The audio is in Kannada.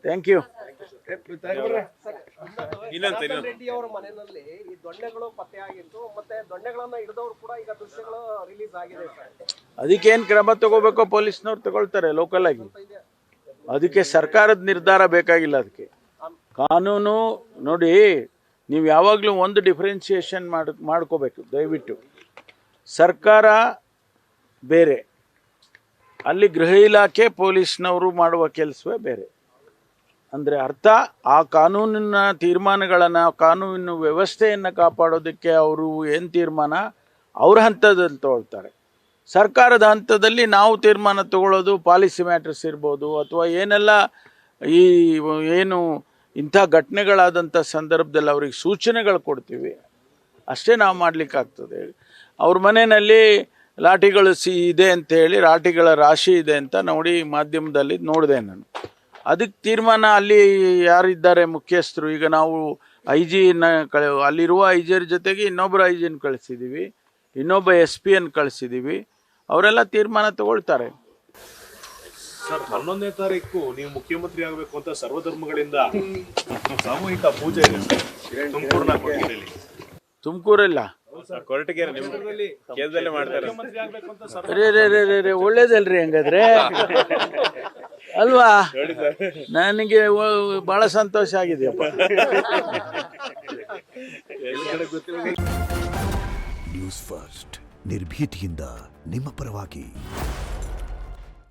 Thank you. ರೆಡ್ಡಿ ಅವರ ಮನೆಯಲ್ಲಿ ಈ ದೊಣ್ಣೆಗಳು ಪತ್ತೆಯಾಗಿತ್ತು, ಮತ್ತೆ ದೊಣ್ಣೆಗಳನ್ನ ಹಿಡಿದವರು ಕೂಡ ಈಗ ದೃಶ್ಯಗಳು ರಿಲೀಸ್ ಆಗಿದೆ ಸರ್. ಅದಕ್ಕೇನು ಕ್ರಮ ತಗೋಬೇಕೋ ಪೊಲೀಸ್ನವ್ರು ತಗೊಳ್ತಾರೆ ಲೋಕಲ್ ಆಗಿ. ಅದಕ್ಕೆ ಸರ್ಕಾರದ ನಿರ್ಧಾರ ಬೇಕಾಗಿಲ್ಲ. ಅದಕ್ಕೆ ಕಾನೂನು ನೋಡಿ, ನೀವು ಯಾವಾಗಲೂ ಒಂದು ಡಿಫ್ರೆನ್ಸಿಯೇಷನ್ ಮಾಡ್ಕೋಬೇಕು ದಯವಿಟ್ಟು. ಸರ್ಕಾರ ಬೇರೆ, ಅಲ್ಲಿ ಗೃಹ ಇಲಾಖೆ ಪೊಲೀಸ್ನವರು ಮಾಡುವ ಕೆಲಸವೇ ಬೇರೆ. ಅಂದರೆ ಅರ್ಥ, ಆ ಕಾನೂನಿನ ತೀರ್ಮಾನಗಳನ್ನು, ಕಾನೂನು ವ್ಯವಸ್ಥೆಯನ್ನು ಕಾಪಾಡೋದಕ್ಕೆ ಅವರು ಏನು ತೀರ್ಮಾನ ಅವ್ರ ಹಂತದಲ್ಲಿ ತಗೊಳ್ತಾರೆ. ಸರ್ಕಾರದ ಹಂತದಲ್ಲಿ ನಾವು ತೀರ್ಮಾನ ತಗೊಳ್ಳೋದು ಪಾಲಿಸಿ ಮ್ಯಾಟರ್ಸ್ ಇರ್ಬೋದು, ಅಥವಾ ಏನೆಲ್ಲ ಈ ಏನು ಇಂಥ ಘಟನೆಗಳಾದಂಥ ಸಂದರ್ಭದಲ್ಲಿ ಅವ್ರಿಗೆ ಸೂಚನೆಗಳು ಕೊಡ್ತೀವಿ, ಅಷ್ಟೇ ನಾವು ಮಾಡಲಿಕ್ಕಾಗ್ತದೆ. ಅವ್ರ ಮನೆಯಲ್ಲಿ ಲಾಠಿಗಳು ಇದೆ ಅಂತೇಳಿ, ಲಾಠಿಗಳ ರಾಶಿ ಇದೆ ಅಂತ ನೋಡಿ ಮಾಧ್ಯಮದಲ್ಲಿ ನೋಡಿದೆ ನಾನು. ಅದಕ್ಕೆ ತೀರ್ಮಾನ ಅಲ್ಲಿ ಯಾರಿದ್ದಾರೆ ಮುಖ್ಯಸ್ಥರು, ಈಗ ನಾವು IG ಅಲ್ಲಿರುವ IG ಜೊತೆಗೆ ಇನ್ನೊಬ್ಬರು IG ಕಳಿಸಿದ್ದೀವಿ, ಇನ್ನೊಬ್ಬ SP ಕಳಿಸಿದ್ದೀವಿ, ಅವರೆಲ್ಲ ತೀರ್ಮಾನ ತಗೊಳ್ತಾರೆ. ಸರ್, 11ನೇ ತಾರೀಕು ನೀವು ಮುಖ್ಯಮಂತ್ರಿ ಆಗಬೇಕು ಅಂತ ಸರ್ವಧರ್ಮಗಳಿಂದ ಸಾಮೂಹಿಕ ಪೂಜೆ ಇದೆ ತುಮಕೂರಲ್ಲ ಒಳ್ಳೇದಲ್ರಿ ಹಂಗಾದ್ರೆ ಅಲ್ವಾ? ನನಗೆ ಬಹಳ ಸಂತೋಷ ಆಗಿದೆಯಪ್ಪ. ನ್ಯೂಸ್ ಫಸ್ಟ್ ನಿರ್ಭೀತಿಯಿಂದ ನಿಮ್ಮ ಪರವಾಗಿ.